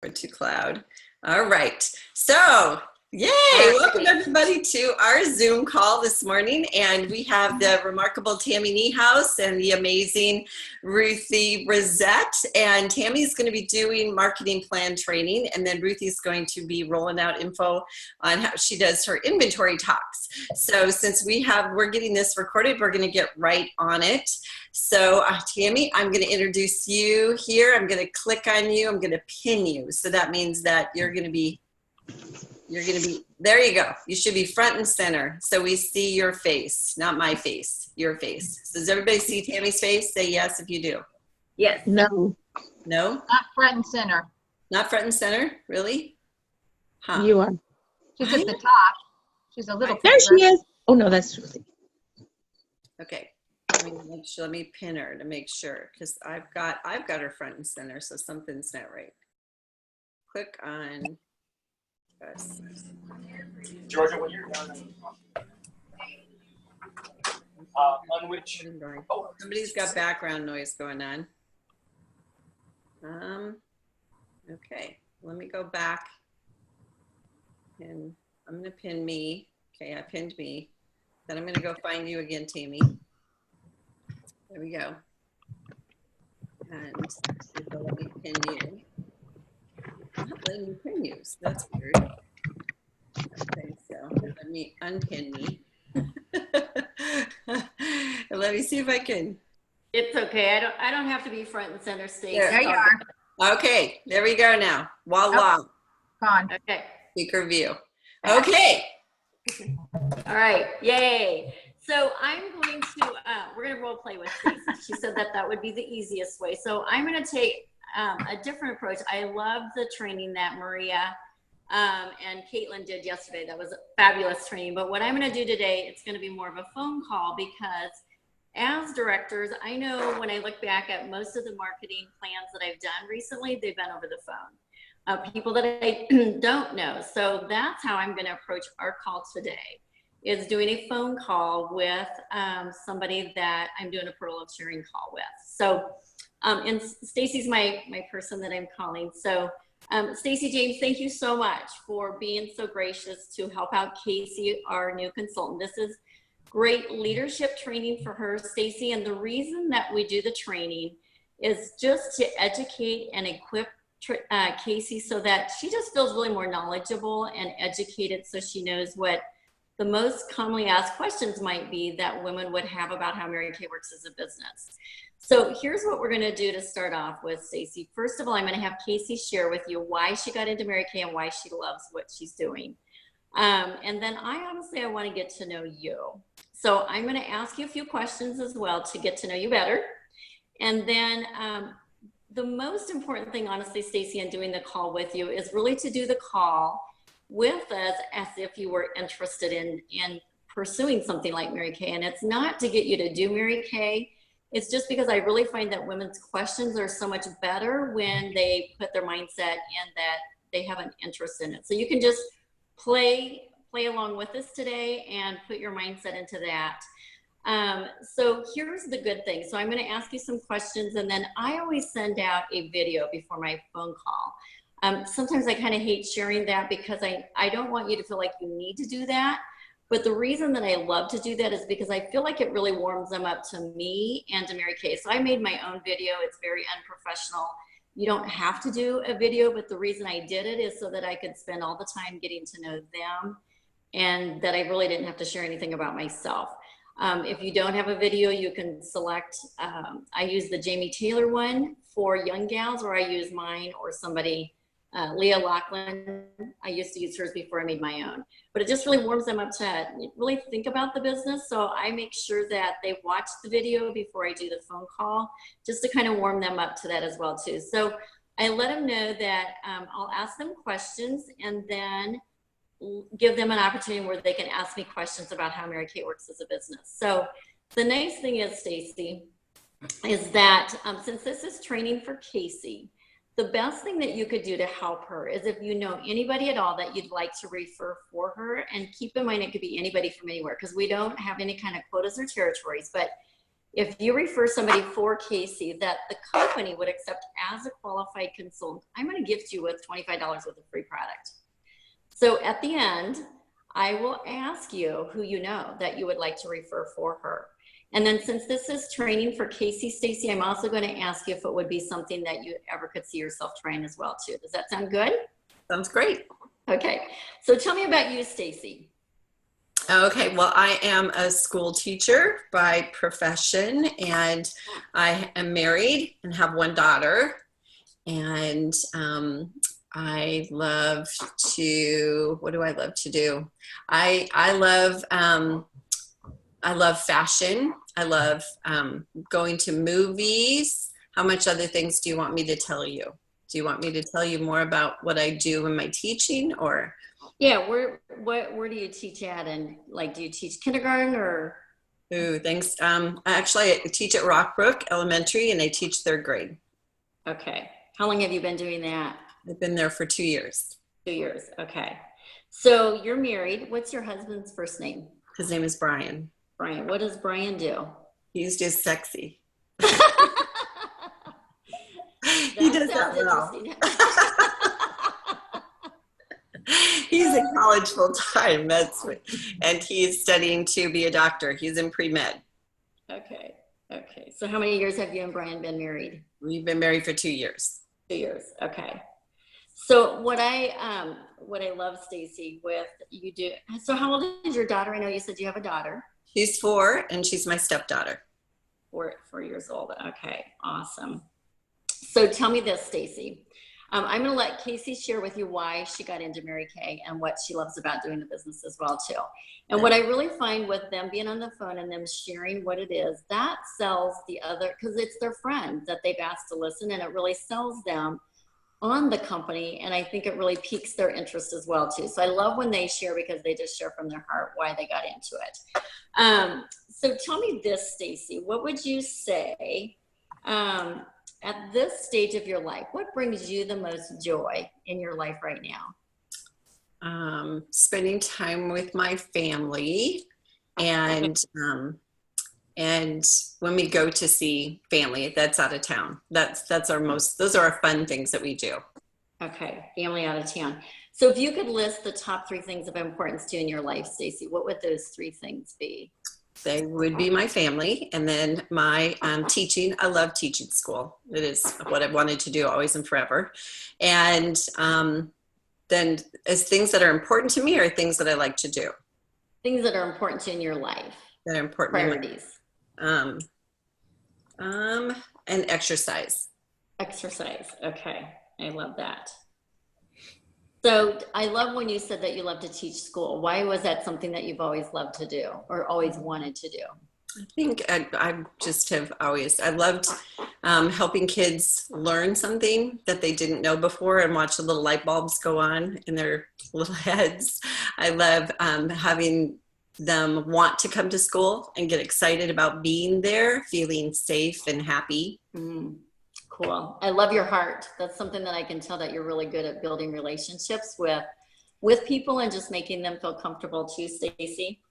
To cloud. All right. So, yay! Welcome everybody to our Zoom call this morning, and we have the remarkable Tammy Niehaus and the amazing Ruthie Bresette. And Tammy's going to be doing marketing plan training, and then Ruthie's going to be rolling out info on how she does her inventory talks. So, since we're getting this recorded, we're going to get right on it. So Tammy, I'm going to introduce you here. I'm going to click on you. I'm going to pin you. So that means that you're going to be, there you go. You should be front and center. So we see your face, not my face, your face. So does everybody see Tammy's face? Say yes if you do. Yes. No. No? Not front and center. Not front and center? Really? Huh. You are. She's at the top. She's a little. There she is. Oh no, that's Ruthie. Okay. Let me pin her to make sure, because I've got her front and center, so something's not right. Click on us. Georgia, when you're done, on which Somebody's got background noise going on. Okay, let me go back, and I'm gonna pin me. Okay, I pinned me. Then I'm gonna go find you again, Tammy. There we go. And let me pin you. I'm not letting me pin you, so that's weird. Okay, so let me unpin me. And let me see if I can. It's okay. I don't have to be front and center, Stacey. There you are. Okay, there we go now. Voila. Oh, gone. Okay. Speaker view. Okay. All right. Yay. So I'm going to, we're going to role play with Stacey. She said that would be the easiest way. So I'm going to take a different approach. I love the training that Maria and Caitlin did yesterday. That was a fabulous training. But what I'm going to do today, it's going to be more of a phone call, because as directors, I know when I look back at most of the marketing plans that I've done recently, they've been over the phone. People that I don't know. So that's how I'm going to approach our call today, is doing a phone call with somebody that I'm doing a Pearl of Sharing call with. So, and Stacey's my person that I'm calling. So Stacey James, thank you so much for being so gracious to help out Casey, our new consultant. This is great leadership training for her, Stacey. And the reason that we do the training is just to educate and equip Casey so that she just feels really more knowledgeable and educated, so she knows what the most commonly asked questions might be that women would have about how Mary Kay works as a business. So here's what we're going to do to start off with, Stacey. First of all, I'm going to have Casey share with you why she got into Mary Kay and why she loves what she's doing. And then I want to get to know you. So I'm going to ask you a few questions as well to get to know you better. And then the most important thing, honestly, Stacey, in doing the call with you is really to do the call with us as if you were interested in pursuing something like Mary Kay. And it's not to get you to do Mary Kay. It's just because I really find that women's questions are so much better when they put their mindset in that they have an interest in it. So you can just play along with us today and put your mindset into that. So here's the good thing. So I'm going to ask you some questions, and then I always send out a video before my phone call. Sometimes I kind of hate sharing that because I don't want you to feel like you need to do that. But the reason that I love to do that is because I feel like it really warms them up to me and to Mary Kay. So I made my own video. It's very unprofessional. You don't have to do a video, but the reason I did it is so that I could spend all the time getting to know them, and that I really didn't have to share anything about myself. If you don't have a video, you can select, I use the Jamie Taylor one for young gals, or I use mine, or somebody, Leah Lachlan. I used to use hers before I made my own, but it just really warms them up to really think about the business. So I make sure that they watch the video before I do the phone call, just to kind of warm them up to that as well too. So I let them know that I'll ask them questions, and then give them an opportunity where they can ask me questions about how Mary Kay works as a business. So the nice thing is, Stacey, is that since this is training for Casey, the best thing that you could do to help her is if you know anybody at all that you'd like to refer for her, and keep in mind it could be anybody from anywhere, because we don't have any kind of quotas or territories, but if you refer somebody for Casey that the company would accept as a qualified consultant, I'm going to gift you with $25 worth of free product. So at the end, I will ask you who you know that you would like to refer for her. And then since this is training for Casey, Stacy, I'm also going to ask you if it would be something that you ever could see yourself trying as well too. Does that sound good? Sounds great. Okay. So tell me about you, Stacy. Okay, well, I am a school teacher by profession, and I am married and have one daughter. And I love to, what do I love to do? I love fashion. I love going to movies. How much other things do you want me to tell you? Do you want me to tell you more about what I do in my teaching, or? Yeah, where do you teach at? And like, do you teach kindergarten or? Ooh, thanks. Actually, I teach at Rockbrook Elementary, and I teach 3rd grade. Okay. How long have you been doing that? I've been there for 2 years. 2 years. Okay. So you're married. What's your husband's first name? His name is Brian. Brian. What does Brian do? He's just sexy. He He does that well. He's in college full time. And he's studying to be a doctor. He's in pre-med. Okay. Okay. So how many years have you and Brian been married? We've been married for 2 years. 2 years. Okay. So what I love, Stacy, with you do. So how old is your daughter? I know you said you have a daughter. She's 4, and she's my stepdaughter. 4 years old. Okay. Awesome. So tell me this, Stacy. I'm going to let Casey share with you why she got into Mary Kay and what she loves about doing the business as well too. And what I really find with them being on the phone and them sharing what it is, that sells the other, because it's their friend that they've asked to listen, and it really sells them on the company. And I think it really piques their interest as well too. So I love when they share, because they just share from their heart why they got into it. So tell me this, Stacy, what would you say, at this stage of your life, what brings you the most joy in your life right now? Spending time with my family, and when we go to see family that's out of town. Those are our fun things that we do. Okay, family out of town. So if you could list the top 3 things of importance to you in your life, Stacy, what would those 3 things be? They would be my family, and then my teaching. I love teaching school. It is what I've wanted to do always and forever. And then as things that are important to me, or things that I like to do. Things that are important to you in your life. That are important. Priorities. And exercise. Exercise. Okay. I love that. So I love when you said that you love to teach school. Why was that something that you've always loved to do or always wanted to do? I think I just have always, I loved helping kids learn something that they didn't know before, and watch the little light bulbs go on in their little heads. I love having them want to come to school and get excited about being there, feeling safe and happy. Cool. I love your heart. That's something that I can tell that you're really good at building relationships with people and just making them feel comfortable too, Stacy.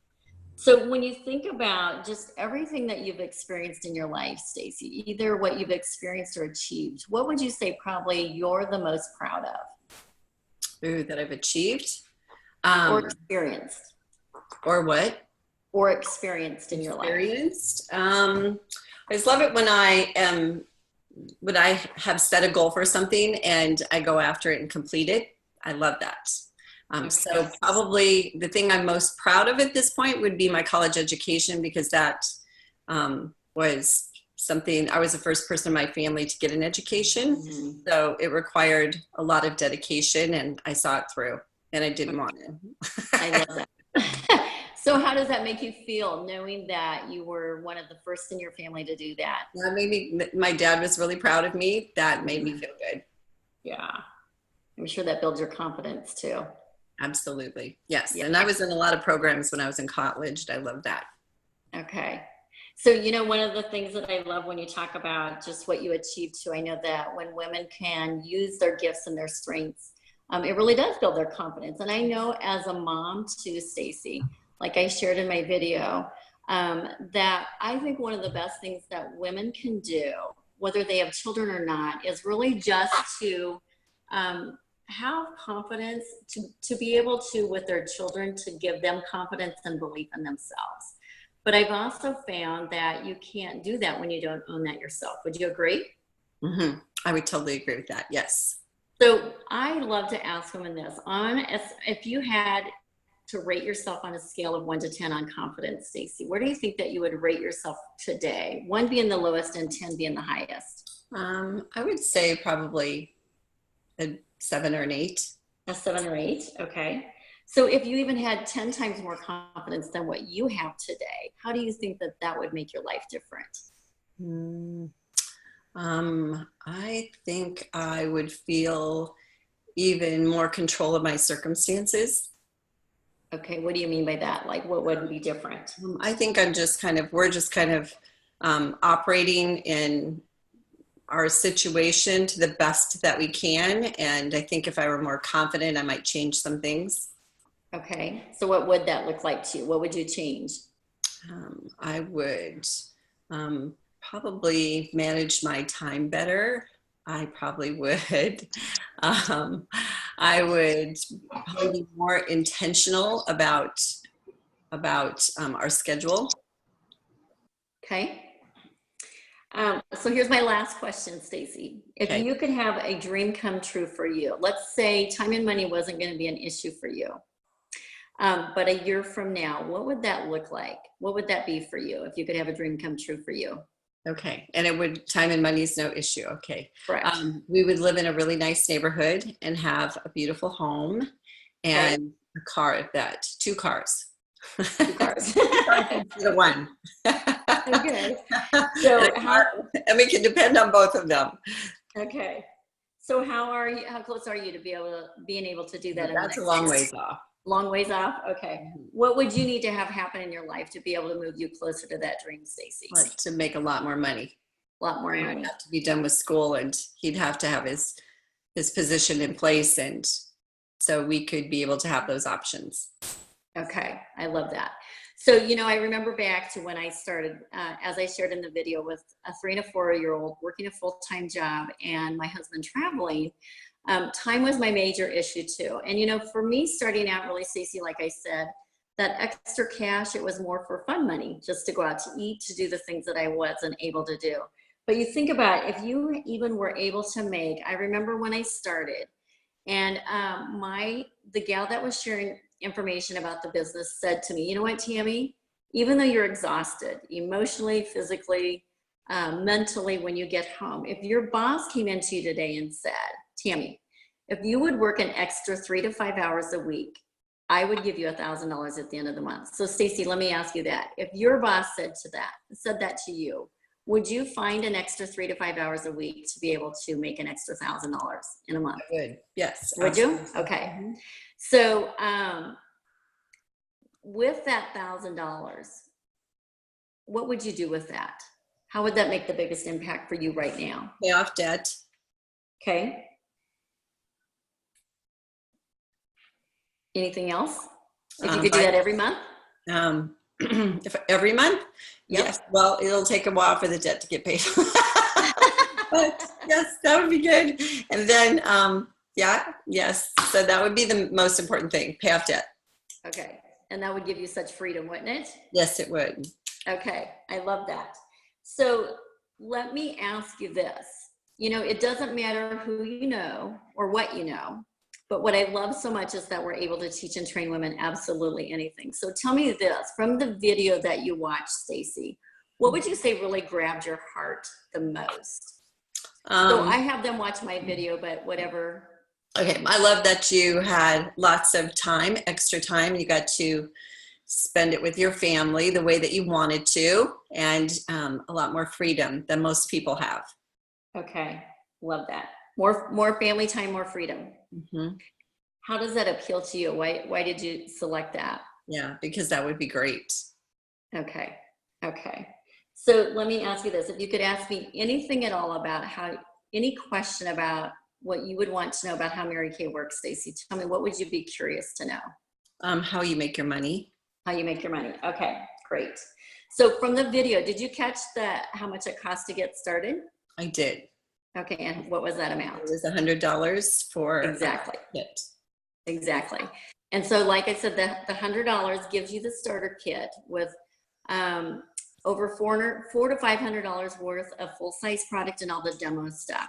So when you think about just everything that you've experienced in your life, Stacy, either what you've experienced or achieved, what would you say probably you're the most proud of? Ooh, that I've achieved? Or experienced. Or what? Or experienced in your life. Experienced. I just love it when I have set a goal for something and I go after it and complete it. I love that. So probably the thing I'm most proud of at this point would be my college education, because that was something, I was the first person in my family to get an education. Mm-hmm. So it required a lot of dedication, and I saw it through, and I didn't want to. I love that. So how does that make you feel, knowing that you were one of the first in your family to do that? That made me, my dad was really proud of me. That made me feel good. Yeah. I'm sure that builds your confidence too. Absolutely. Yes. Yeah. And I was in a lot of programs when I was in college. I love that. Okay. So, you know, one of the things that I love when you talk about just what you achieved too, I know that when women can use their gifts and their strengths, it really does build their confidence. And I know as a mom too, Stacy, like I shared in my video, that I think one of the best things that women can do, whether they have children or not, is really just to have confidence, to be able to, with their children, to give them confidence and belief in themselves. But I've also found that you can't do that when you don't own that yourself. Would you agree? Mm-hmm. I would totally agree with that. Yes. So I love to ask women this: if you had to rate yourself on a scale of 1 to 10 on confidence, Stacey, where do you think that you would rate yourself today? 1 being the lowest and 10 being the highest. I would say probably a 7 or an 8. A 7 or 8. Okay. So if you even had 10 times more confidence than what you have today, how do you think that that would make your life different? I think I would feel even more control of my circumstances. Okay. What do you mean by that? Like, what would be different? I think we're just kind of operating in our situation to the best that we can. And I think if I were more confident, I might change some things. Okay. So what would that look like to you? What would you change? I would probably manage my time better. I probably would. I would probably be more intentional about our schedule. Okay. So here's my last question, Stacey. If Okay. you could have a dream come true for you, let's say time and money wasn't going to be an issue for you, but a year from now, what would that look like? What would that be for you if you could have a dream come true for you? Okay. And time and money is no issue. Okay. Correct. We would live in a really nice neighborhood and have a beautiful home and a car, two cars. 2 cars. The one. Okay. So and we can depend on both of them. Okay. So how close are you to being able to do that? That's a long ways off. Long ways off? Okay. What would you need to have happen in your life to be able to move you closer to that dream, Stacey? Like to make a lot more money. A lot more He'd money. have to be done with school, and he'd have to have his position in place, and so we could be able to have those options. Okay. I love that. So, I remember back to when I started, as I shared in the video, with a 3 and a 4-year-old working a full-time job and my husband traveling. Time was my major issue too. And, for me starting out really, Stacey, like I said, that extra cash, it was more for fun money, just to go out to eat, to do the things that I wasn't able to do. But you think about it, if you even were able to make, I remember when I started, and the gal that was sharing information about the business said to me, you know what, Tammy, even though you're exhausted emotionally, physically, mentally, when you get home, if your boss came into you today and said, Tammy, if you would work an extra 3 to 5 hours a week, I would give you $1,000 at the end of the month. So Stacey, let me ask you that. If your boss said that to you, would you find an extra 3 to 5 hours a week to be able to make an extra $1,000 in a month? I would. Yes. Would absolutely. you? Okay. Mm-hmm. So with that $1,000, what would you do with that? How would that make the biggest impact for you right now? Pay off debt. Okay. Anything else? If you could do that every month? If every month? Yep. Yes. Well, it'll take a while for the debt to get paid. But yes, that would be good. And then, yes. So that would be the most important thing, pay off debt. Okay. And that would give you such freedom, wouldn't it? Yes, it would. Okay. I love that. So let me ask you this. It doesn't matter who you know or what you know, but what I love so much is that we're able to teach and train women absolutely anything. So tell me this, from the video that you watched, Stacey, what would you say really grabbed your heart the most? So I have them watch my video, but whatever. Okay. I love that you had lots of time, extra time. You got to spend it with your family the way that you wanted to, and a lot more freedom than most people have. Okay. Love that. More family time, more freedom. Mm-hmm. How does that appeal to you? Why did you select that? Yeah, because that would be great. Okay. So let me ask you this. If you could ask me anything at all about any question about what you would want to know about how Mary Kay works, Stacey, tell me, what would you be curious to know? How you make your money. How you make your money. Okay, Great. So from the video, did you catch how much it cost to get started? I did. Okay, and what was that amount? It was $100 for Exactly. kit. Exactly. And so, like I said, the $100 gives you the starter kit with over $400 to $500 worth of full-size product and all the demo stuff.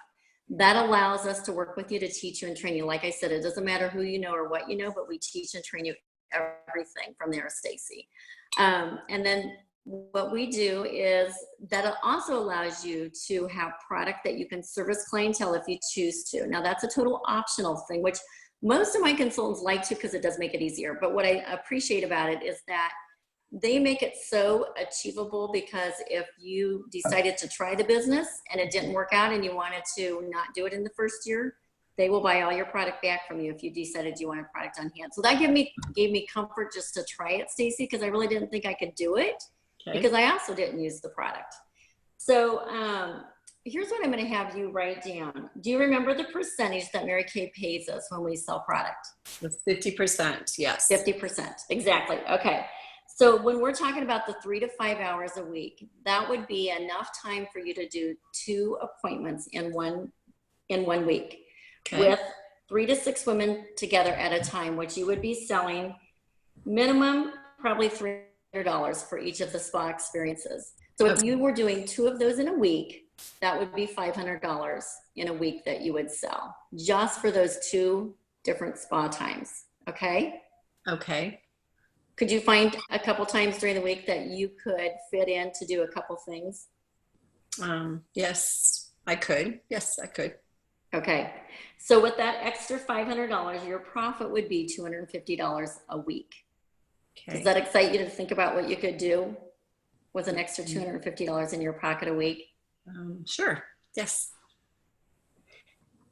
That allows us to work with you to teach you and train you. Like I said, it doesn't matter who you know or what you know, but we teach and train you everything from there, Stacy. And then what we do is that also allows you to have product that you can service clientele if you choose to. Now, that's a total optional thing, which most of my consultants like to because it does make it easier. But what I appreciate about it is that they make it so achievable, because if you decided to try the business and it didn't work out and you wanted to not do it in the first year, they will buy all your product back from you if you decided you wanted product on hand. So that gave me comfort just to try it, Stacy, because I really didn't think I could do it, because I also didn't use the product. So here's what I'm going to have you write down. Do you remember the percentage that Mary Kay pays us when we sell product? It's 50%, yes. 50%, exactly. Okay. So when we're talking about the 3 to 5 hours a week, that would be enough time for you to do 2 appointments in one week, with 3 to 6 women together at a time, which you would be selling minimum probably $300 for each of the spa experiences. So if you were doing 2 of those in a week, that would be $500 in a week that you would sell just for those 2 different spa times. Okay. Okay. Could you find a couple times during the week that you could fit in to do a couple things? Yes, I could. Yes, I could. Okay. So with that extra $500, your profit would be $250 a week. Okay. Does that excite you to think about what you could do with an extra $250 in your pocket a week? Sure. Yes.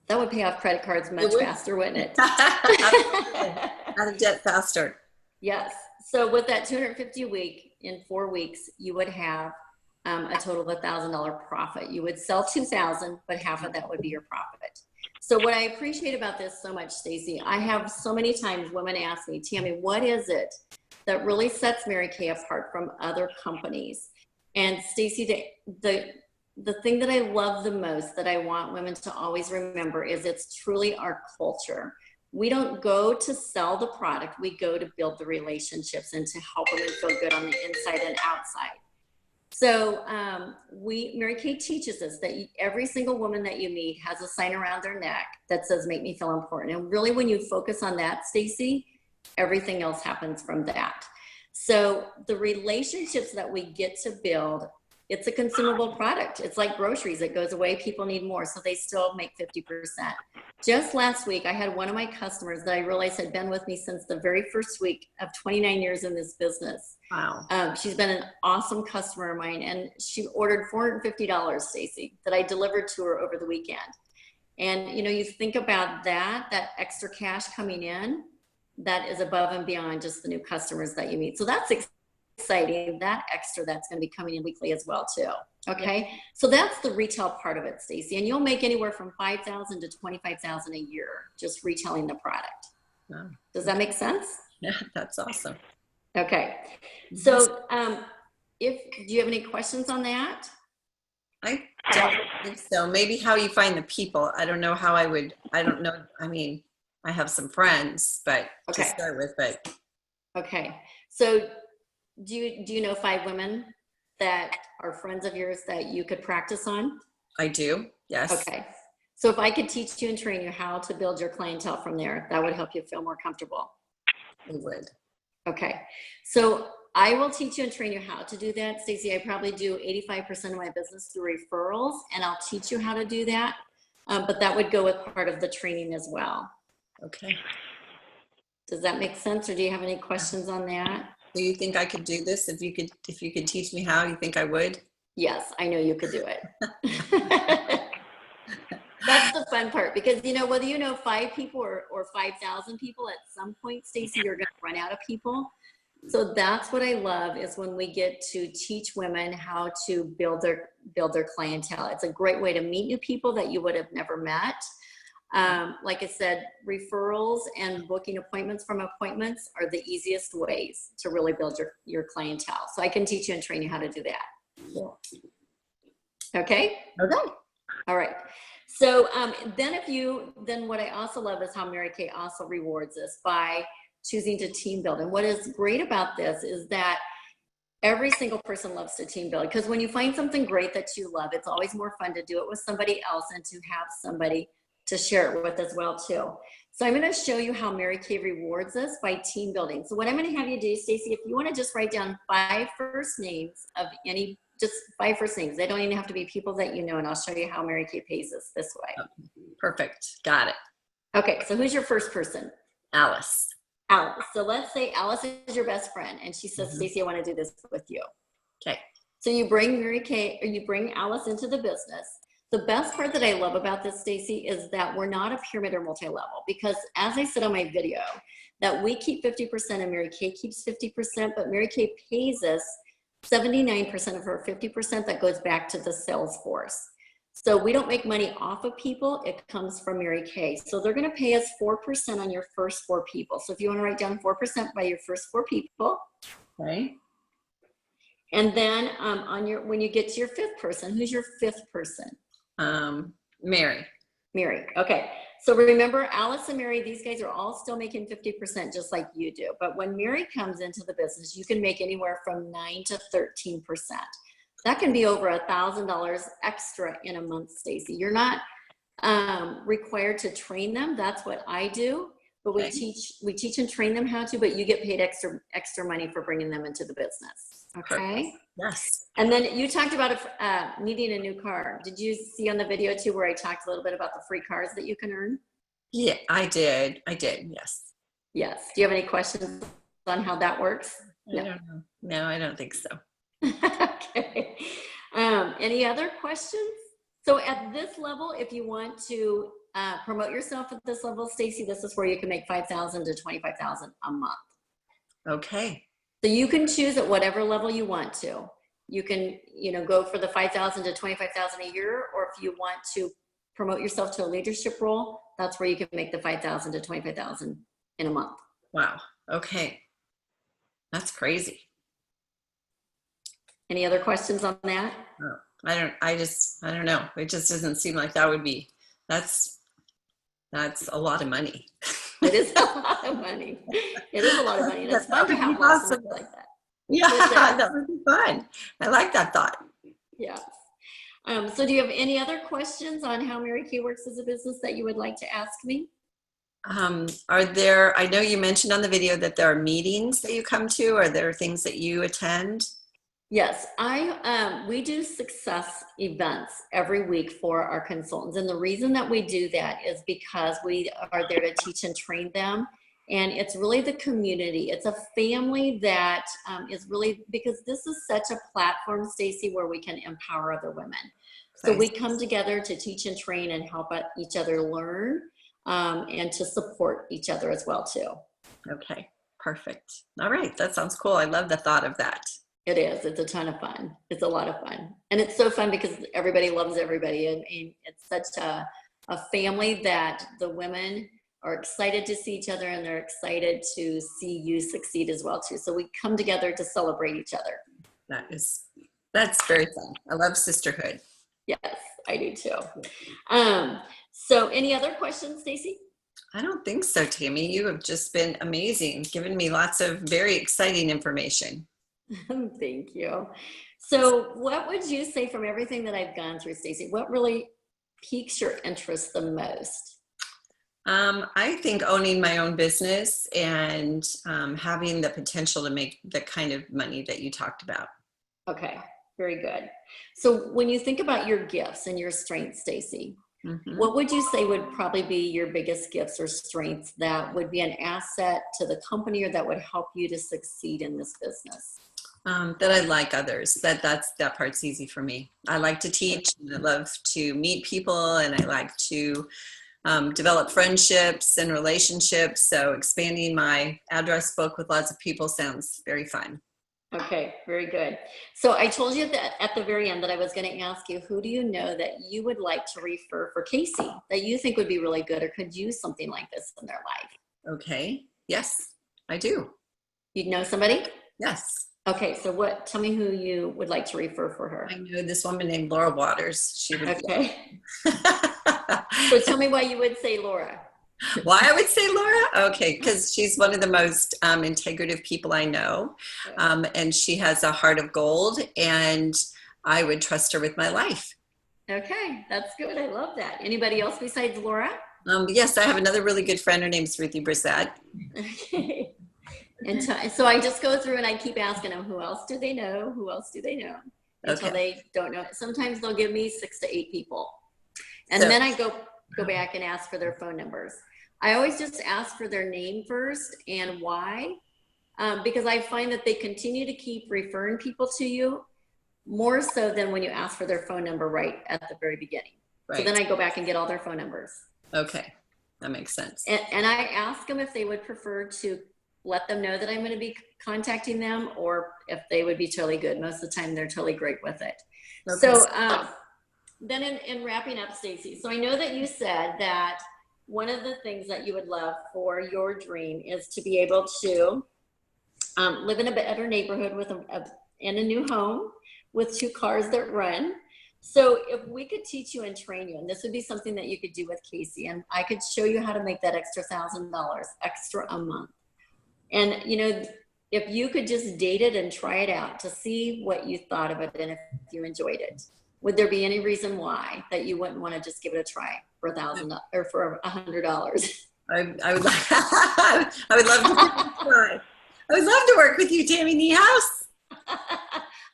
That would pay off credit cards much faster, wouldn't it? Out of debt faster. Yes. So with that $250 a week, in 4 weeks, you would have a total of $1,000 profit. You would sell $2,000, but half of that would be your profit. So what I appreciate about this so much, Stacy, I have so many times women ask me, Tammy, what is it that really sets Mary Kay apart from other companies? And Stacy, the thing that I love the most, that I want women to always remember, is it's truly our culture. We don't go to sell the product, we go to build the relationships and to help women feel good on the inside and outside. So Mary Kay teaches us that every single woman that you meet has a sign around their neck that says, make me feel important. And really, when you focus on that, Stacy, everything else happens from that. So the relationships that we get to build, it's a consumable product. It's like groceries. It goes away, people need more, so they still make 50%. Just last week, I had one of my customers that I realized had been with me since the very first week of 29 years in this business. Wow. She's been an awesome customer of mine, and she ordered $450, Stacy, that I delivered to her over the weekend. And you know, you think about that extra cash coming in, that is above and beyond just the new customers that you meet. So that's exciting, that extra that's going to be coming in weekly as well too. Okay. So that's the retail part of it, Stacy, and you'll make anywhere from $5,000 to $25,000 a year just retailing the product. Wow. Does that make sense? Yeah, that's awesome. Okay. So do you have any questions on that? I don't think so. Maybe how you find the people. I don't know how I don't know. I mean, I have some friends, but to start with, but. Okay. So do you know 5 women that are friends of yours that you could practice on? I do, yes. Okay. So if I could teach you and train you how to build your clientele from there, that would help you feel more comfortable. It would. Okay. So I will teach you and train you how to do that. Stacey, I probably do 85% of my business through referrals, and I'll teach you how to do that. But that would go with part of the training as well. Okay. Does that make sense, or do you have any questions on that? Do you think I could do this? If you could teach me how, you think I would? Yes, I know you could do it. That's the fun part, because you know, whether you know 5 people or 5,000 people, at some point, Stacey, you're going to run out of people. So that's what I love, is when we get to teach women how to build their clientele. It's a great way to meet new people that you would have never met. Like I said, referrals and booking appointments from appointments are the easiest ways to really build your clientele. So I can teach you and train you how to do that. Okay? Okay. All right. So then what I also love is how Mary Kay also rewards us by choosing to team build. And what is great about this is that every single person loves to team build, because when you find something great that you love, it's always more fun to do it with somebody else and to have somebody to share it with as well too. So I'm going to show you how Mary Kay rewards us by team building. So what I'm going to have you do, Stacy, if you want to just write down 5 first names of any, just 5 first names. They don't even have to be people that you know, and I'll show you how Mary Kay pays us this way. Perfect. Got it. Okay, so who's your first person? Alice. Alice. So let's say Alice is your best friend, and she says, Stacy, I want to do this with you. Okay. So you bring Mary Kay, or you bring Alice into the business. The best part that I love about this, Stacy, is that we're not a pyramid or multi-level, because as I said on my video, that we keep 50% and Mary Kay keeps 50%, but Mary Kay pays us 79% of her 50% that goes back to the sales force. So we don't make money off of people. It comes from Mary Kay. So they're going to pay us 4% on your first 4 people. So if you want to write down 4% by your first 4 people. Okay. And then when you get to your 5th person, who's your 5th person? Mary. Mary. Okay. So remember, Alice and Mary, these guys are all still making 50% just like you do. But when Mary comes into the business, you can make anywhere from 9 to 13%. That can be over $1,000 extra in a month, Stacy. You're not required to train them. That's what I do. But we teach and train them how to, but you get paid extra money for bringing them into the business. Okay. Yes. And then you talked about needing a new car. Did you see on the video too, where I talked a little bit about the free cars that you can earn? Yeah, I did. Yes. Yes. Do you have any questions on how that works? I don't know. No, I don't think so. Okay. Any other questions? So at this level, if you want to promote yourself at this level, Stacy, this is where you can make $5,000 to $25,000 a month. Okay. So you can choose at whatever level you want to. You can, go for the $5,000 to $25,000 a year, or if you want to promote yourself to a leadership role, that's where you can make the $5,000 to $25,000 in a month. Wow. Okay. That's crazy. Any other questions on that? Oh, I don't know. It just doesn't seem like that would be, that's a lot of money. It is a lot of money. It is a lot of money. And it's fun to have lots of like that. Yeah, that would be fun. I like that thought. Yeah. So do you have any other questions on how Mary Kay works as a business that you would like to ask me? I know you mentioned on the video that there are meetings that you come to. Are there things that you attend? Yes, we do success events every week for our consultants. And the reason that we do that is because we are there to teach and train them. And it's really the community. It's a family that is really, because this is such a platform, Stacy, where we can empower other women. So we come together to teach and train and help each other learn and to support each other as well too. Okay, perfect. All right, that sounds cool. I love the thought of that. It is. It's a ton of fun. It's a lot of fun. And it's so fun because everybody loves everybody. And it's such a family that the women are excited to see each other, and they're excited to see you succeed as well too. So we come together to celebrate each other. That's very fun. I love sisterhood. Yes, I do too. So any other questions, Stacy? I don't think so, Tammy. You have just been amazing, giving me lots of very exciting information. Thank you. So what would you say from everything that I've gone through, Stacy, what really piques your interest the most? I think owning my own business and having the potential to make the kind of money that you talked about. Okay, very good. So when you think about your gifts and your strengths, Stacy, what would you say would probably be your biggest gifts or strengths that would be an asset to the company or that would help you to succeed in this business? That I like others. That part's easy for me. I like to teach, and I love to meet people, and I like to develop friendships and relationships. So expanding my address book with lots of people sounds very fun. Okay, very good. So I told you that at the very end that I was going to ask you, who do you know that you would like to refer for Casey that you think would be really good or could use something like this in their life? Okay. Yes, I do. You'd know somebody? Yes. Okay, so tell me who you would like to refer for her. I know this woman named Laura Waters. She would. Okay. So tell me why you would say Laura. Why I would say Laura? Okay, because she's one of the most integrative people I know. And she has a heart of gold, and I would trust her with my life. Okay, that's good. I love that. Anybody else besides Laura? Yes, I have another really good friend. Her name's Ruthie Bresette. Okay. And so I just go through and I keep asking them, who else do they know? Who else do they know? Until they don't know. Sometimes they'll give me 6 to 8 people. And then I go back and ask for their phone numbers. I always just ask for their name first and why, because I find that they continue to keep referring people to you more so than when you ask for their phone number right at the very beginning. Right. So then I go back and get all their phone numbers. Okay, that makes sense. And I ask them if they would prefer to let them know that I'm going to be contacting them, or if they would be totally good. Most of the time, they're totally great with it. Okay. So then in wrapping up, Stacy, so I know that you said that one of the things that you would love for your dream is to be able to live in a better neighborhood with in a new home with 2 cars that run. So if we could teach you and train you, and this would be something that you could do with Casey, and I could show you how to make that extra $1,000 extra a month. And, you know, if you could just date it and try it out to see what you thought of it and if you enjoyed it, would there be any reason why that you wouldn't want to just give it a try for $1,000 or for $100? I would I would love to try. I would love to work with you, Tammy Niehaus.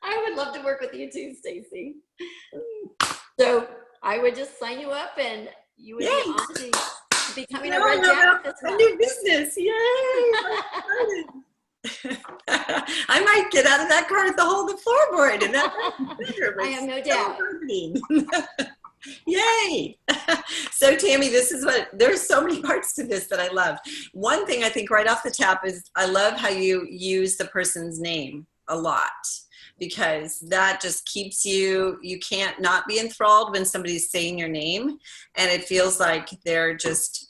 I would love to work with you too, Stacy. So I would just sign you up and you would be on to becoming a red jacket this month. A new business, yay! I might get out of that car with the whole floorboard, and I have no doubt. Yay! So Tammy, there's so many parts to this that I love. One thing I think right off the top is I love how you use the person's name a lot, because that just keeps you can't not be enthralled when somebody's saying your name, and it feels like they're just,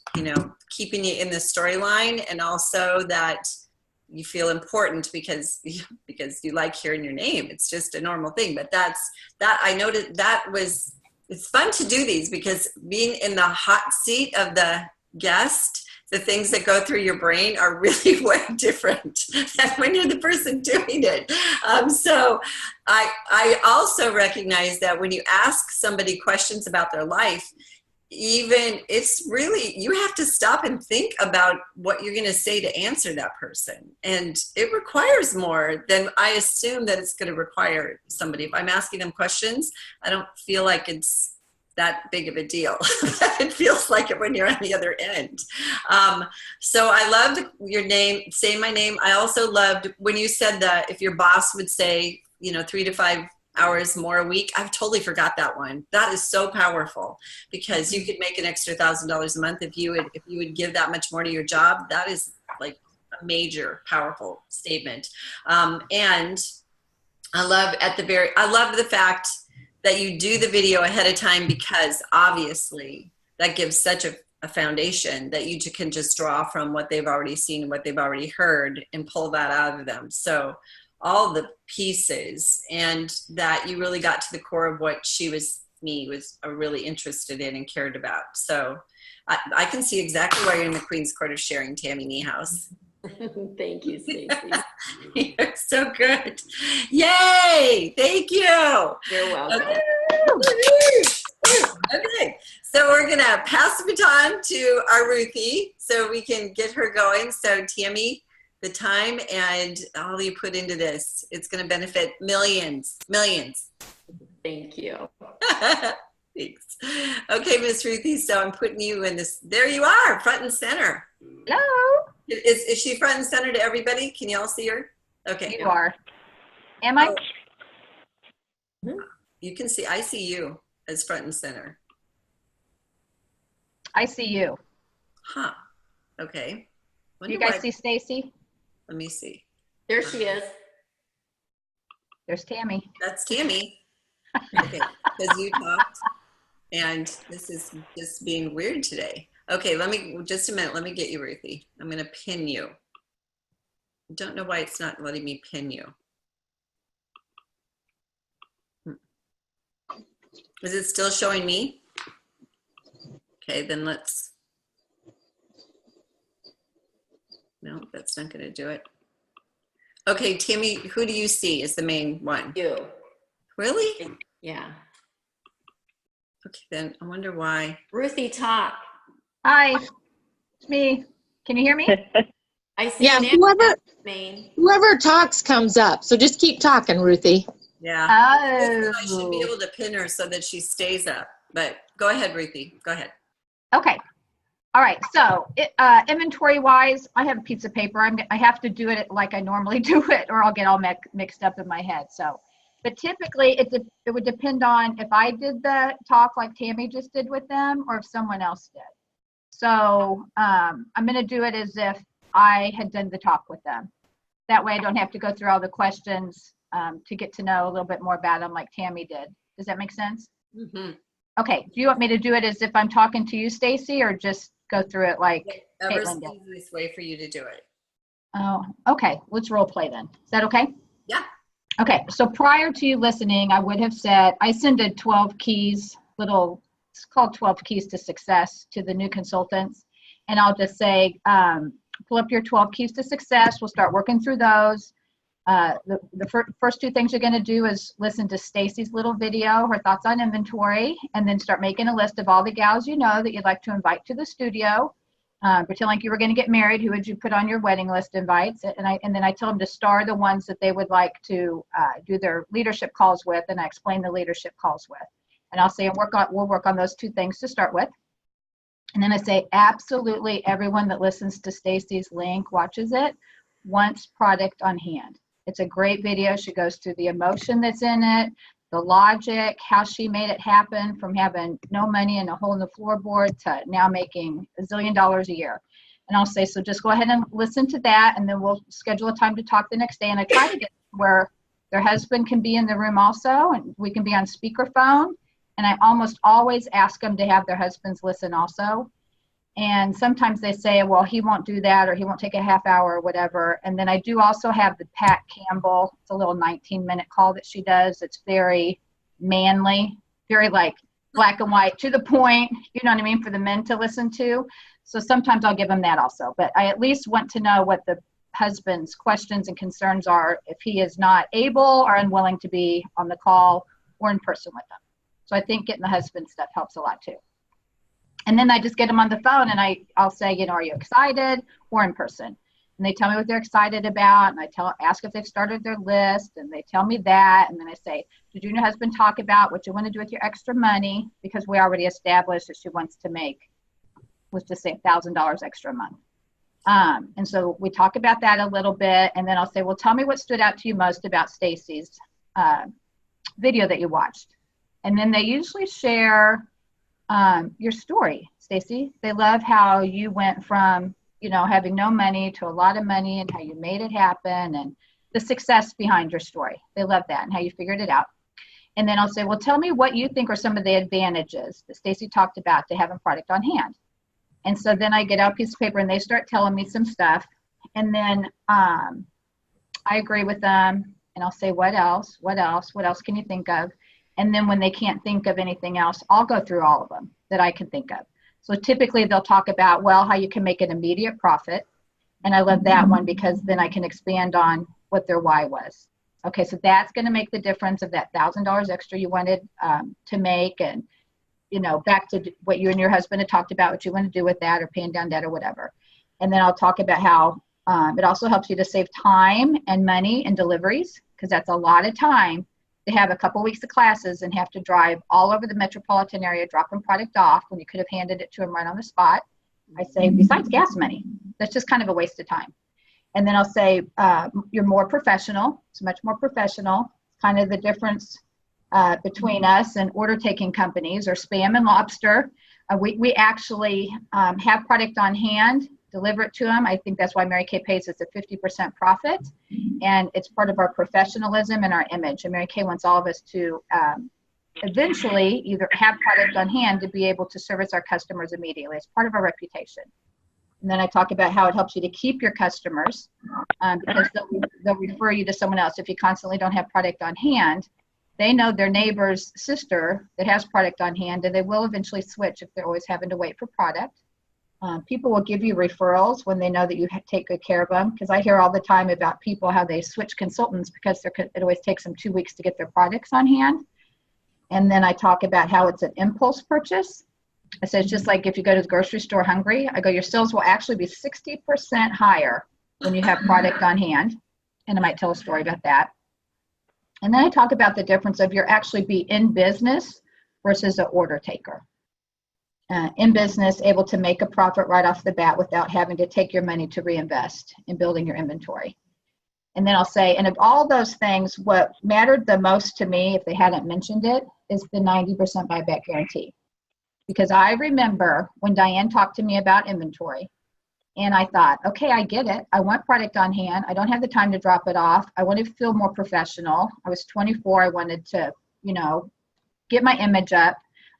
keeping you in the storyline, and also that you feel important because you like hearing your name. It's just a normal thing, but I noted it's fun to do these because being in the hot seat of the guest, the things that go through your brain are really way different than when you're the person doing it. So I also recognize that when you ask somebody questions about their life, you have to stop and think about what you're going to say to answer that person. And it requires more than I assume that it's going to require somebody. If I'm asking them questions, I don't feel like it's that big of a deal. It feels like it when you're on the other end. So I loved your name, saying my name. I also loved when you said that if your boss would say, 3 to 5 hours more a week. I've totally forgot that one. That is so powerful, because you could make an extra $1,000 a month if you would give that much more to your job. That is like a major powerful statement. And I love the fact that you do the video ahead of time, because obviously that gives such a foundation that you can just draw from what they've already seen and what they've already heard and pull that out of them. So all the pieces, and that you really got to the core of what she was really interested in and cared about. So I can see exactly why you're in the Queen's Court of Sharing, Tammy Niehaus. Thank you, Stacey. You're so good. Yay! Thank you. You're welcome. Okay, so we're gonna pass the baton to our Ruthie so we can get her going. So Tammy, the time and all you put into this, it's going to benefit millions. Thank you. Thanks. Okay, Miss Ruthie, so I'm putting you in this. There you are, front and center. Hello. Is she front and center to everybody? Can you all see her? Okay. You are. Am I? You can see, I see you as front and center. I see you. Huh. Okay. You guys see Stacy? Let me see. There she is. There's Tammy. That's Tammy. Okay, because you talked, and this is just being weird today. Okay, just a minute. Let me get you, Ruthie. I'm going to pin you. I don't know why it's not letting me pin you. Is it still showing me? Okay, then let's. No, that's not going to do it. Okay, Tammy, who do you see as the main one? You. Really? Yeah. Okay, then I wonder why. Ruthie, talk. Hi, it's me. Can you hear me? I see Yeah, an main. whoever talks comes up. So just keep talking, Ruthie. Yeah. Oh. I should be able to pin her so that she stays up. But go ahead, Ruthie. Go ahead. Okay. All right. So inventory wise, I have a piece of paper. I have to do it like I normally do it, or I'll get all mixed up in my head. So, but typically it would depend on if I did the talk like Tammy just did with them, or if someone else did. So I'm going to do it as if I had done the talk with them. That way I don't have to go through all the questions to get to know a little bit more about them like Tammy did. Does that make sense? Mm-hmm. Okay. Do you want me to do it as if I'm talking to you, Stacy, or just go through it like Whatever's Caitlin the did? easiest way for you to do it. Oh, okay. Let's role play then. Is that okay? Yeah. Okay. So prior to you listening, I would have said, I send a 12 keys, it's called 12 keys to success to the new consultants. And I'll just say, pull up your 12 keys to success. We'll start working through those. The first two things you're going to do is listen to Stacy's little video, her thoughts on inventory, and then start making a list of all the gals you know that you'd like to invite to the studio. Pretend like you were going to get married. Who would you put on your wedding list invites? And then I tell them to star the ones that they would like to do their leadership calls with, and I explain the leadership calls with. And I'll say, we'll work on those two things to start with. And then I say, absolutely everyone that listens to Stacy's link, watches it, wants product on hand. It's a great video. She goes through the emotion that's in it, the logic, how she made it happen from having no money and a hole in the floorboard to now making $1 zillion a year. And I'll say, so just go ahead and listen to that, and then we'll schedule a time to talk the next day. And I try to get where their husband can be in the room also, and we can be on speakerphone. And I almost always ask them to have their husbands listen also. And sometimes they say, well, he won't do that, or he won't take a half hour or whatever. And then I do also have the Pat Campbell. It's a little 19-minute call that she does. It's very manly, very like black and white, to the point, you know what I mean, for the men to listen to. So sometimes I'll give them that also. But I at least want to know what the husband's questions and concerns are if he is not able or unwilling to be on the call or in person with them. So I think getting the husband stuff helps a lot too. And then I just get them on the phone, and I'll say, you know, are you excited, or in person? And they tell me what they're excited about, and ask if they've started their list, and they tell me that. And then I say, did you and your husband talk about what you want to do with your extra money? Because we already established that she wants to make, let's just say $1,000 extra a month. And so we talk about that a little bit, and then I'll say, well, tell me what stood out to you most about Stacy's video that you watched. And then they usually share your story, Stacy. They love how you went from, you know, having no money to a lot of money, and how you made it happen, and the success behind your story. They love that, and how you figured it out. And then I'll say, well, tell me what you think are some of the advantages that Stacy talked about to having product on hand. And so then I get out a piece of paper, and they start telling me some stuff. And then I agree with them, and I'll say, what else? What else? What else can you think of? And then when they can't think of anything else, I'll go through all of them that I can think of. So typically they'll talk about, well, how you can make an immediate profit. And I love that one because then I can expand on what their why was. Okay, so that's going to make the difference of that $1,000 extra you wanted to make. And, you know, back to what you and your husband had talked about, what you want to do with that, or paying down debt or whatever. And then I'll talk about how it also helps you to save time and money and deliveries, because that's a lot of time to have a couple weeks of classes and have to drive all over the metropolitan area dropping product off when you could have handed it to them right on the spot. I say, besides gas money, that's just kind of a waste of time. And then I'll say, you're more professional. It's much more professional. Kind of the difference between us and order taking companies or spam and lobster. We actually have product on hand deliver it to them. I think that's why Mary Kay pays us a 50% profit, and it's part of our professionalism and our image. And Mary Kay wants all of us to eventually either have product on hand to be able to service our customers immediately. It's part of our reputation. And then I talk about how it helps you to keep your customers because they'll refer you to someone else. If you constantly don't have product on hand, they know their neighbor's sister that has product on hand, and they will eventually switch if they're always having to wait for product. People will give you referrals when they know that you take good care of them, because I hear all the time about people how they switch consultants because it always takes them 2 weeks to get their products on hand. And then I talk about how it's an impulse purchase. I said, it's just like if you go to the grocery store hungry, I go, your sales will actually be 60% higher when you have product on hand. And I might tell a story about that. And then I talk about the difference of you're actually be in business versus an order taker. In business, able to make a profit right off the bat without having to take your money to reinvest in building your inventory. And then I'll say, and of all those things, what mattered the most to me, if they hadn't mentioned it, is the 90% buyback guarantee. Because I remember when Diane talked to me about inventory, and I thought, okay, I get it. I want product on hand. I don't have the time to drop it off. I want to feel more professional. I was 24. I wanted to, get my image up.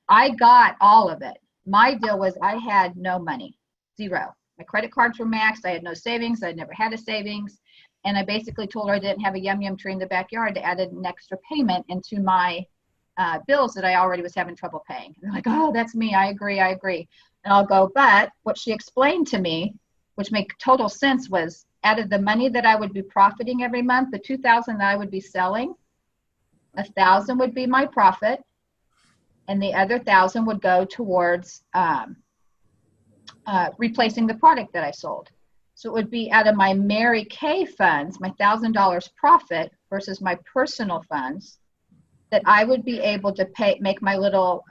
I got all of it. My deal was I had no money, zero. My credit cards were maxed. I had no savings. I'd never had a savings. And I basically told her I didn't have a yum-yum tree in the backyard to add an extra payment into my bills that I already was having trouble paying. And they're like, oh, that's me. I agree. And I'll go, but what she explained to me, which made total sense, was out of the money that I would be profiting every month, the $2,000 that I would be selling, $1,000 would be my profit, and the other $1,000 would go towards replacing the product that I sold. So it would be out of my Mary Kay funds, my $1,000 profit versus my personal funds, that I would be able to make my little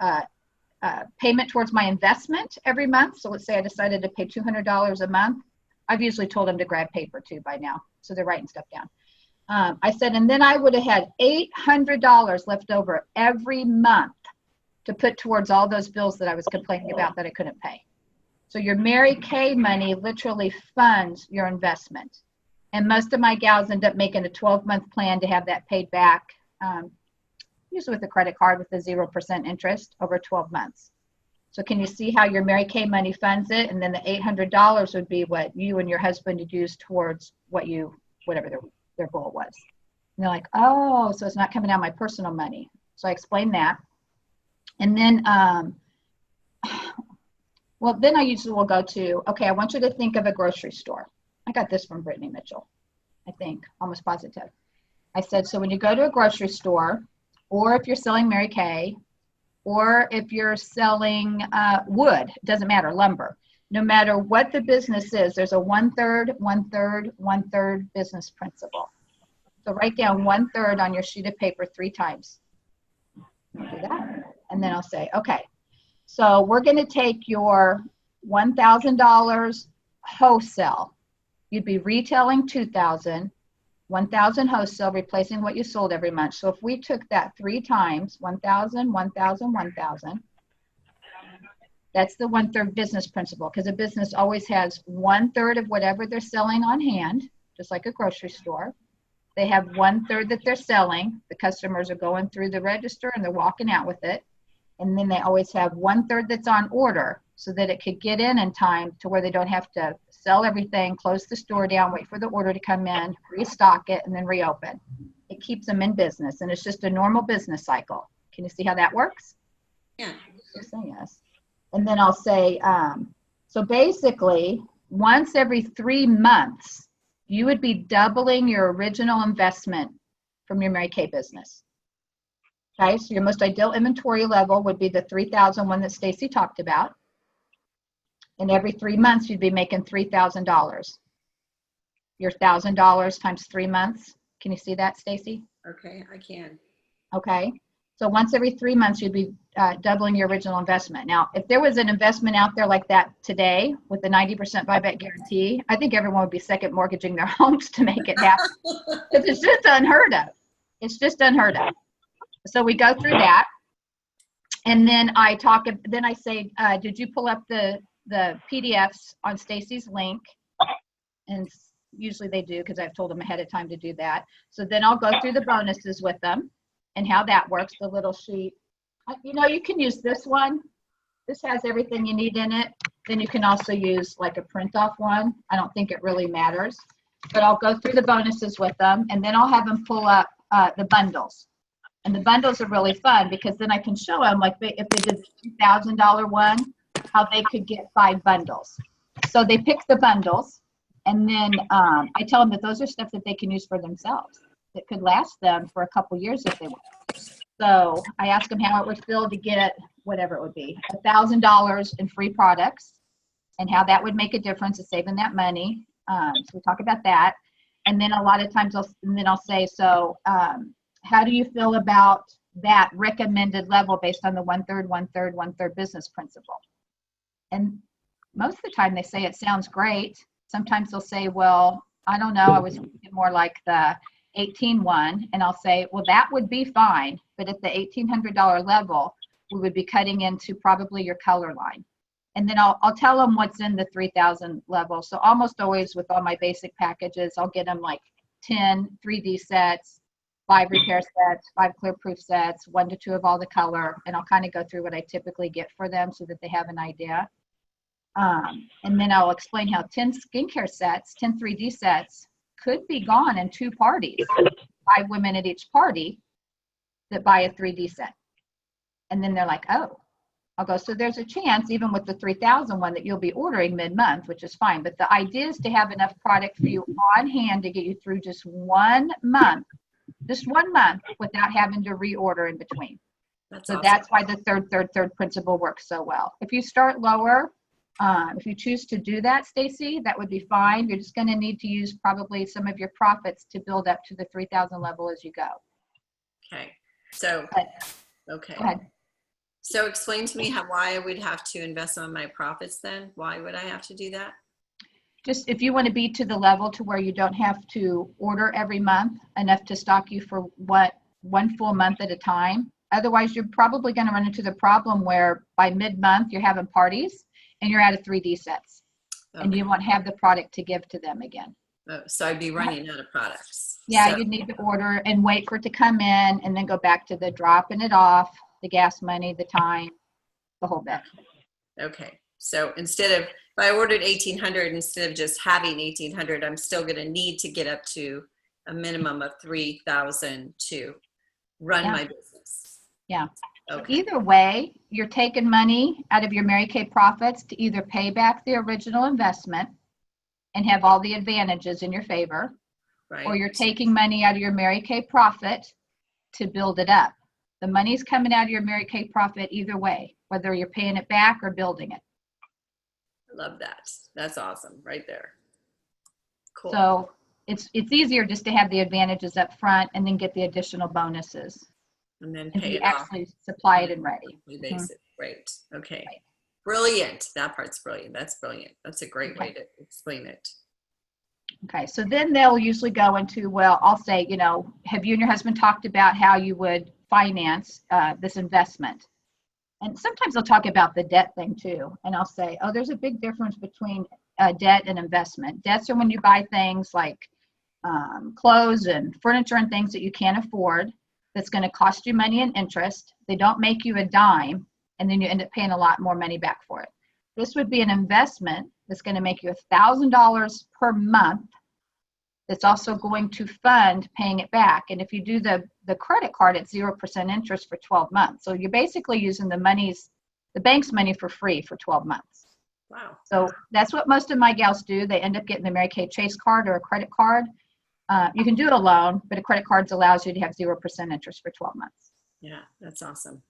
payment towards my investment every month. So let's say I decided to pay $200 a month. I've usually told them to grab paper too by now, so they're writing stuff down. I said, and then I would have had $800 left over every month to put towards all those bills that I was complaining about that I couldn't pay. So your Mary Kay money literally funds your investment. And most of my gals end up making a 12-month plan to have that paid back, usually with a credit card with a 0% interest over 12 months. So can you see how your Mary Kay money funds it? And then the $800 would be what you and your husband would use towards whatever their goal was. And they're like, oh, so it's not coming out of my personal money. So I explained that. And then, then I usually will go to, okay, I want you to think of a grocery store. I got this from Brittany Mitchell, I think, almost positive. I said, so when you go to a grocery store, or if you're selling Mary Kay, or if you're selling wood, it doesn't matter, lumber. No matter what the business is, there's a 1/3, 1/3, 1/3 business principle. So write down 1/3 on your sheet of paper 3 times. I'll do that. And then I'll say, okay, so we're going to take your $1,000 wholesale. You'd be retailing $2,000, $1,000 wholesale, replacing what you sold every month. So if we took that 3 times, 1,000, 1,000, 1,000, that's the 1/3 business principle, because a business always has 1/3 of whatever they're selling on hand, just like a grocery store. They have 1/3 that they're selling. The customers are going through the register and they're walking out with it. And then they always have 1/3 that's on order so that it could get in time to where they don't have to sell everything, close the store down, wait for the order to come in, restock it, and then reopen. It keeps them in business, and it's just a normal business cycle. Can you see how that works? Yeah. Yes. And then I'll say, so basically, once every 3 months, you would be doubling your original investment from your Mary Kay business. Okay, so your most ideal inventory level would be the 3,000 one that Stacy talked about. And every 3 months, you'd be making $3,000. Your $1,000 times 3 months. Can you see that, Stacy? Okay, I can. Okay, so once every 3 months, you'd be doubling your original investment. Now, if there was an investment out there like that today with the 90% buyback guarantee, I think everyone would be second mortgaging their homes to make it happen. Because it's just unheard of. It's just unheard of. So we go through that. And then I say, did you pull up the the PDFs on Stacy's link, and usually they do because I've told them ahead of time to do that. So then I'll go through the bonuses with them and how that works, the little sheet. You know, you can use this one. This has everything you need in it. Then you can also use like a print off one. I don't think it really matters, but I'll go through the bonuses with them, and then I'll have them pull up the bundles. And the bundles are really fun because then I can show them, like if they did the $2,000 one, how they could get 5 bundles. So they pick the bundles, and then I tell them that those are stuff that they can use for themselves that could last them for a couple years if they want. So I ask them how it would feel to get whatever it would be, $1,000 in free products, and how that would make a difference in saving that money. So we talk about that, and then a lot of times I'll say, so how do you feel about that recommended level based on the 1/3, 1/3, 1/3 business principle? And most of the time they say it sounds great. Sometimes they'll say, well, I don't know, I was thinking more like the 18-1, and I'll say, well, that would be fine, but at the $1,800 level, we would be cutting into probably your color line. And then I'll tell them what's in the 3,000 level. So almost always with all my basic packages, I'll get them like 10 3D sets, 5 repair sets, 5 clear proof sets, 1 to 2 of all the color, and I'll kind of go through what I typically get for them so that they have an idea. And then I'll explain how 10 skincare sets, 10 3D sets could be gone in 2 parties, 5 women at each party that buy a 3D set. And then they're like, oh, I'll go, so there's a chance even with the 3,000 one that you'll be ordering mid-month, which is fine. But the idea is to have enough product for you on hand to get you through just 1 month without having to reorder in between. That's awesome. That's why the third principle works so well. If you start lower, if you choose to do that, Stacy, that would be fine. You're just going to need to use probably some of your profits to build up to the 3,000 level as you go. Okay. So, okay. Go ahead. So explain to me why I would have to invest some of my profits then. Why would I have to do that? Just if you want to be to the level to where you don't have to order every month, enough to stock you for one full month at a time. Otherwise, you're probably going to run into the problem where by mid-month you're having parties and you're out of 3D sets, and you won't have the product to give to them again. Oh, so I'd be running out of products. Yeah, so. You'd need to order and wait for it to come in, and then go back to the dropping it off, the gas money, the time, the whole bit. Okay, so instead of, if I ordered 1,800, instead of just having 1,800, I'm still going to need to get up to a minimum of 3,000 to run my business. Yeah. Okay. Either way, you're taking money out of your Mary Kay profits to either pay back the original investment and have all the advantages in your favor, right, or you're taking money out of your Mary Kay profit to build it up. The money's coming out of your Mary Kay profit either way, whether you're paying it back or building it. I love that. That's awesome right there. Cool. So it's easier just to have the advantages up front and then get the additional bonuses. And then and pay it actually off. Supply it and ready. Basic. Great. Okay. Right. Brilliant. That part's brilliant. That's brilliant. That's a great way to explain it. Okay. So then they'll usually go into, well, I'll say, you know, have you and your husband talked about how you would finance this investment? And sometimes they'll talk about the debt thing too. And I'll say, oh, there's a big difference between debt and investment. Debts are when you buy things like clothes and furniture and things that you can't afford. That's going to cost you money and interest. They don't make you a dime, and then you end up paying a lot more money back for it. This would be an investment that's going to make you $1,000 per month. That's also going to fund paying it back. And if you do the credit card, it's 0% interest for 12 months. So you're basically using the bank's money for free for 12 months. Wow. So that's what most of my gals do. They end up getting the Mary Kay Chase card or a credit card. You can do it alone, but a credit card allows you to have 0% interest for 12 months. Yeah, that's awesome.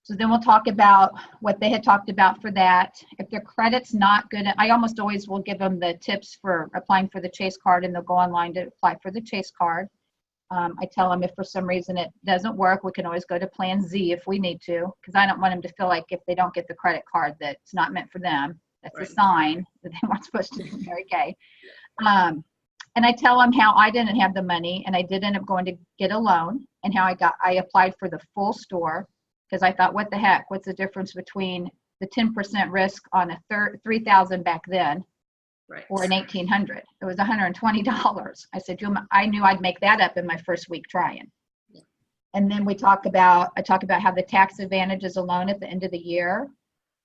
So then we'll talk about what they had talked about for that. If their credit's not good, I almost always will give them the tips for applying for the Chase card, and they'll go online to apply for the Chase card. I tell them if for some reason it doesn't work, we can always go to Plan Z if we need to, because I don't want them to feel like if they don't get the credit card that it's not meant for them. That's right. A sign that they weren't supposed to do Mary Kay. And I tell them how I didn't have the money and I did end up going to get a loan, and how I applied for the full store because I thought, what the heck, what's the difference between the 10% risk on a 3,000 back then, Right. or an 1,800. It was $120. I said, I knew I'd make that up in my first week trying. Yeah. And then I talk about how the tax advantages alone at the end of the year,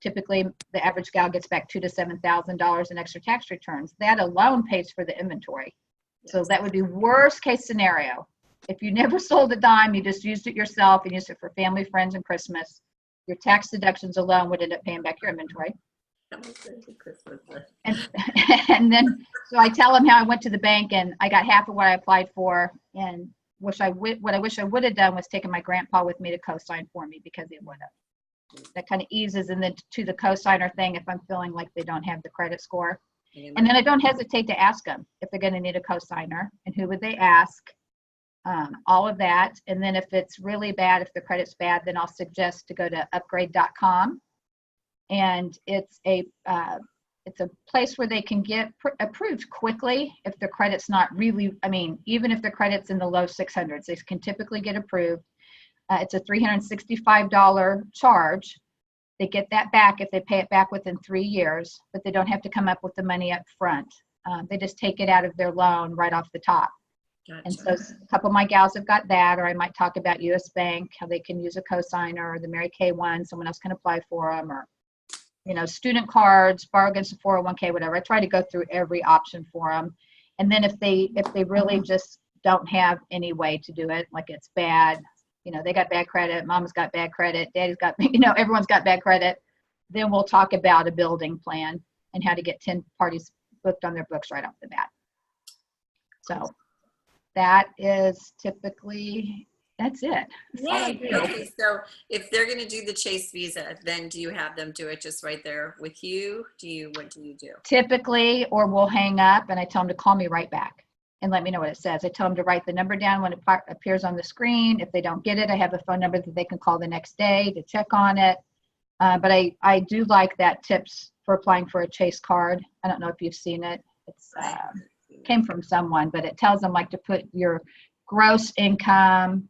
typically the average gal gets back $2,000 to $7,000 in extra tax returns. That alone pays for the inventory. Yes. So that would be worst case scenario. If you never sold a dime, you just used it yourself and used it for family, friends, and Christmas, your tax deductions alone would end up paying back your inventory. And then, so I tell them how I went to the bank and I got half of what I applied for, and what I wish I would have done was taken my grandpa with me to co-sign for me, because he would have. That kind of eases in to the co-signer thing if I'm feeling like they don't have the credit score. And then I don't hesitate to ask them if they're going to need a co-signer and who would they ask, all of that. And then if it's really bad, if the credit's bad, then I'll suggest to go to upgrade.com. And it's a place where they can get approved quickly if the credit's not really, even if the credit's in the low 600s, they can typically get approved. It's a $365 charge. They get that back if they pay it back within 3 years, but they don't have to come up with the money up front. They just take it out of their loan right off the top. Gotcha. And so a couple of my gals have got that, or I might talk about US Bank, how they can use a cosigner, or the Mary Kay one, someone else can apply for them, or student cards, borrow against a 401k, whatever. I try to go through every option for them. And then if they really just don't have any way to do it, like it's bad, they got bad credit, mama's got bad credit, daddy's got, everyone's got bad credit, then we'll talk about a building plan and how to get 10 parties booked on their books right off the bat. So that is typically, that's it. Yay. Okay, so if they're going to do the Chase Visa, then do you have them do it just right there with you? What do you do? Typically, or we'll hang up and I tell them to call me right back and let me know what it says. I tell them to write the number down when it appears on the screen. If they don't get it, I have a phone number that they can call the next day to check on it. But I do like that tips for applying for a Chase card. I don't know if you've seen it. It's came from someone, but it tells them like to put your gross income,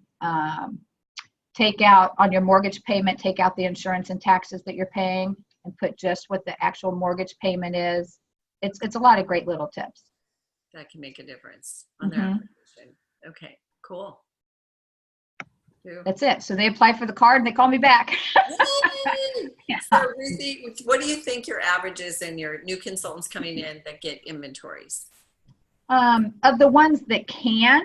take out on your mortgage payment, take out the insurance and taxes that you're paying, and put just what the actual mortgage payment is. It's a lot of great little tips that can make a difference on their application. Okay, cool. That's it. So they apply for the card and they call me back. Yeah. So Ruthie, what do you think your average is in your new consultants coming in that get inventories? Of the ones that can,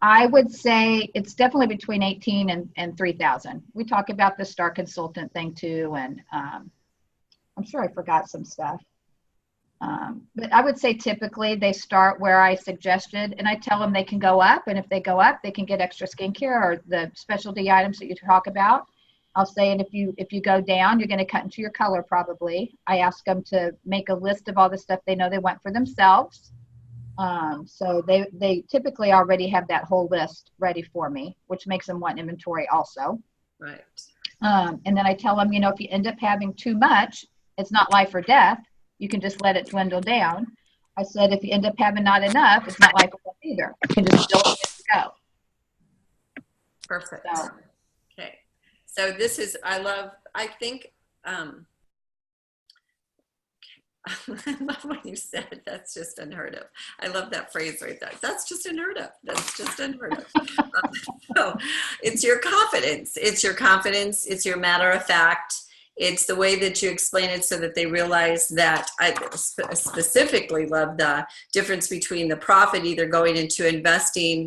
I would say it's definitely between 18 and 3,000. We talk about the star consultant thing too, and I'm sure I forgot some stuff. But I would say typically they start where I suggested, and I tell them they can go up, and if they go up, they can get extra skincare or the specialty items that you talk about. I'll say, and if you go down, you're going to cut into your color probably. I ask them to make a list of all the stuff they know they want for themselves. So they typically already have that whole list ready for me, which makes them want inventory also. Right. And then I tell them, if you end up having too much, it's not life or death. You can just let it dwindle down. I said, if you end up having not enough, it's not life or death either. You can just still go. Perfect. So, okay. So this is, I think, I love what you said. That's just unheard of. I love that phrase right there. That's just unheard of. That's just unheard of. So it's your confidence. It's your confidence. It's your matter of fact. It's the way that you explain it so that they realize that. I specifically love the difference between the profit either going to invest in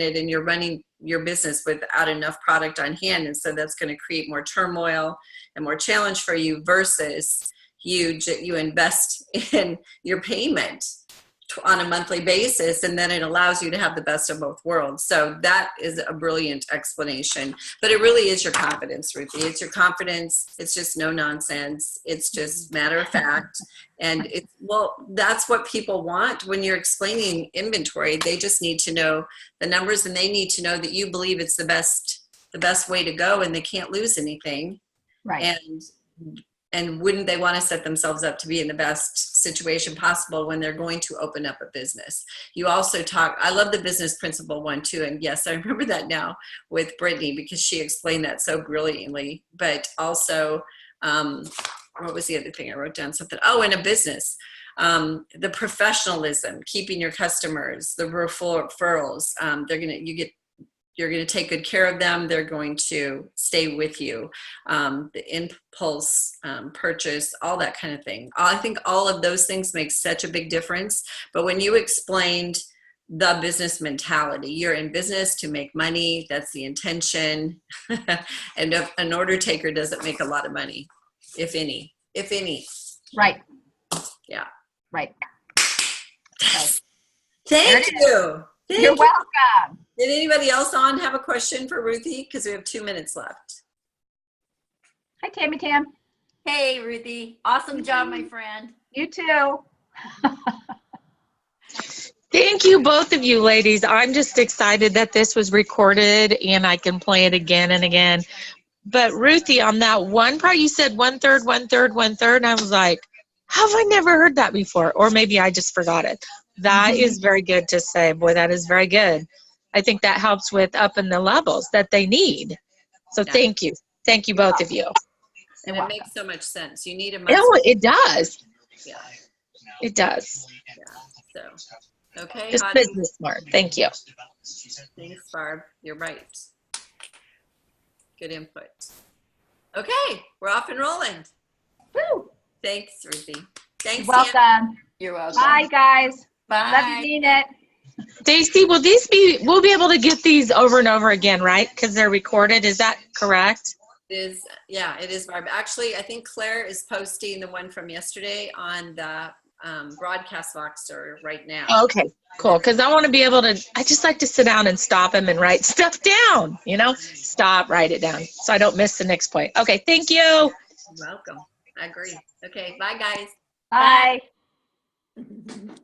it, and you're running your business without enough product on hand. And so that's going to create more turmoil and more challenge for you versus you invest in your payment on a monthly basis, and then it allows you to have the best of both worlds. So that is a brilliant explanation, but it really is your confidence, Ruthie. It's your confidence. It's just no nonsense. It's just matter of fact. And that's what people want when you're explaining inventory. They just need to know the numbers, and they need to know that you believe it's the best way to go, and they can't lose anything. Right. And wouldn't they want to set themselves up to be in the best situation possible when they're going to open up a business? You also I love the business principle one too. And yes, I remember that now with Brittany because she explained that so brilliantly. But also What was the other thing? I wrote down something. Oh, in a business, the professionalism, keeping your customers, the referrals. You're going to take good care of them. They're going to stay with you. The impulse purchase, all that kind of thing. I think all of those things make such a big difference. But when you explained the business mentality, you're in business to make money. That's the intention. And an order taker doesn't make a lot of money, if any. Right. Yeah. Right. Thank you. You're welcome. Did anybody else on have a question for Ruthie? Because we have 2 minutes left. Hi, Tammy Tam. Hey, Ruthie. Awesome job, my friend. You too. Thank you, both of you ladies. I'm just excited that this was recorded and I can play it again and again. But Ruthie, on that one part, you said 1/3, 1/3, 1/3. And I was like, how have I never heard that before? Or maybe I just forgot it. That is very good to say. Boy, that is very good. I think that helps with upping the levels that they need. So thank you. Thank you, both of you. And it makes so much sense. You need a Oh, it does. Yeah. It does. Yeah. So, okay. Just business smart. Thank you. Thanks, Barb. You're right. Good input. Okay, we're off and rolling. Woo. Thanks, Ruthie. Thanks. Welcome. You're welcome. Bye, guys. Bye. Love you, mean it. Stacy, we'll be able to get these over and over again, right? Because they're recorded. Is that correct? It is, Barb. Actually, I think Claire is posting the one from yesterday on the broadcast Voxer right now. Okay, cool. Because I want to be able to, I just like to sit down and stop them and write stuff down, Stop, write it down so I don't miss the next point. Okay, thank you. You're welcome. I agree. Okay, bye, guys. Bye. Bye.